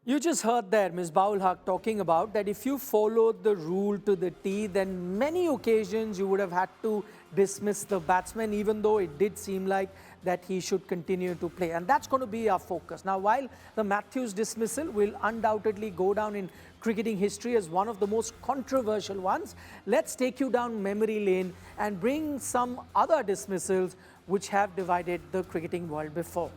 You just heard there Ms. Baul Haq talking about that if you followed the rule to the T, then many occasions you would have had to dismiss the batsman, even though it did seem like that he should continue to play. And that's going to be our focus. Now, while the Matthews dismissal will undoubtedly go down in cricketing history as one of the most controversial ones, let's take you down memory lane and bring some other dismissals which have divided the cricketing world before.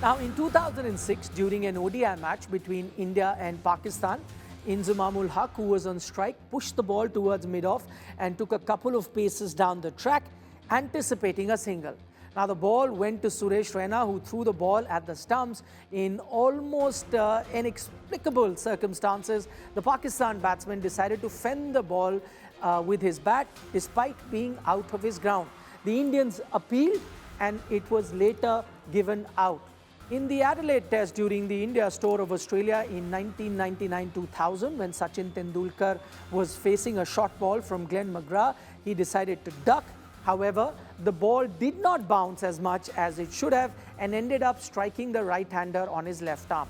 Now, in 2006, during an ODI match between India and Pakistan, Inzamamul Haq, who was on strike, pushed the ball towards mid-off and took a couple of paces down the track, anticipating a single. Now, the ball went to Suresh Raina, who threw the ball at the stumps in almost inexplicable circumstances. The Pakistan batsman decided to fend the ball with his bat despite being out of his ground. The Indians appealed and it was later given out. In the Adelaide Test during the India tour of Australia in 1999-2000, when Sachin Tendulkar was facing a short ball from Glenn McGrath, he decided to duck. However, the ball did not bounce as much as it should have and ended up striking the right-hander on his left arm.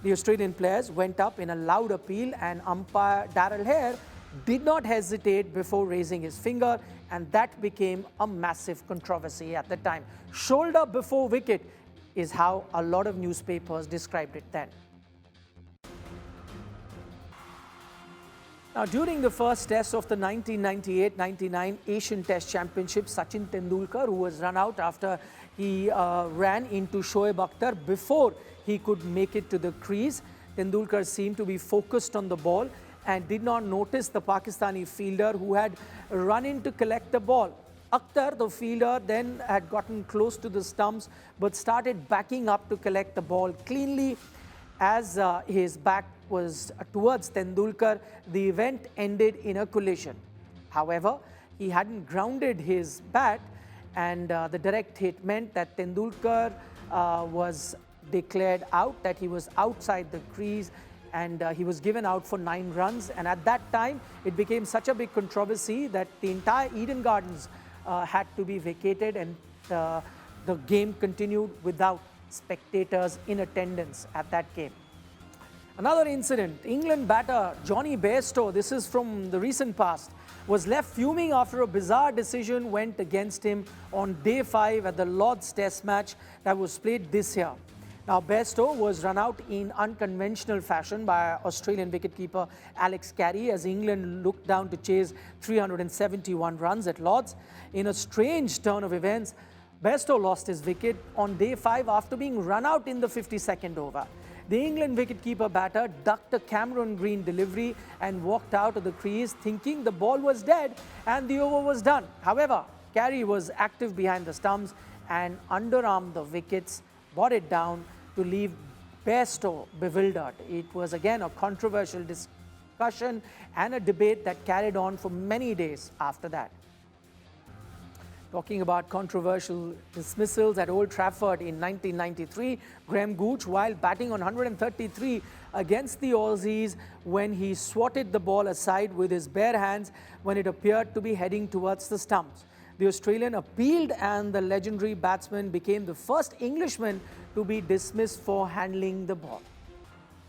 The Australian players went up in a loud appeal, and umpire Darrell Hare did not hesitate before raising his finger, and that became a massive controversy at the time. Shoulder before wicket is how a lot of newspapers described it then. Now, during the first test of the 1998-99 Asian Test Championship, Sachin Tendulkar, who was run out after he ran into Shoaib Akhtar before he could make it to the crease, Tendulkar seemed to be focused on the ball and did not notice the Pakistani fielder who had run in to collect the ball. Akhtar, the fielder, then had gotten close to the stumps but started backing up to collect the ball cleanly. As his back was towards Tendulkar, the event ended in a collision. However, he hadn't grounded his bat, and the direct hit meant that Tendulkar was declared out, that he was outside the crease, and he was given out for 9 runs. And at that time, it became such a big controversy that the entire Eden Gardens had to be vacated, and the game continued without spectators in attendance at that game. Another incident, England batter Johnny Bairstow, this is from the recent past, was left fuming after a bizarre decision went against him on day 5 at the Lord's Test match that was played this year. Now, Bairstow was run out in unconventional fashion by Australian wicketkeeper Alex Carey as England looked down to chase 371 runs at Lord's. In a strange turn of events, Bairstow lost his wicket on day 5 after being run out in the 52nd over. The England wicketkeeper batter ducked a Cameron Green delivery and walked out of the crease thinking the ball was dead and the over was done. However, Carey was active behind the stumps and underarmed the wickets, brought it down to leave Bairstow bewildered. It was again a controversial discussion and a debate that carried on for many days after that. Talking about controversial dismissals at Old Trafford in 1993, Graham Gooch, while batting on 133 against the Aussies, when he swatted the ball aside with his bare hands when it appeared to be heading towards the stumps. The Australian appealed, and the legendary batsman became the first Englishman to be dismissed for handling the ball.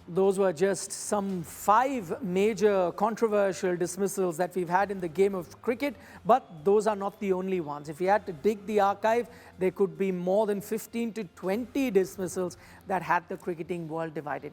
Those were just some 5 major controversial dismissals that we've had in the game of cricket, but those are not the only ones. If you had to dig the archive, there could be more than 15 to 20 dismissals that had the cricketing world divided.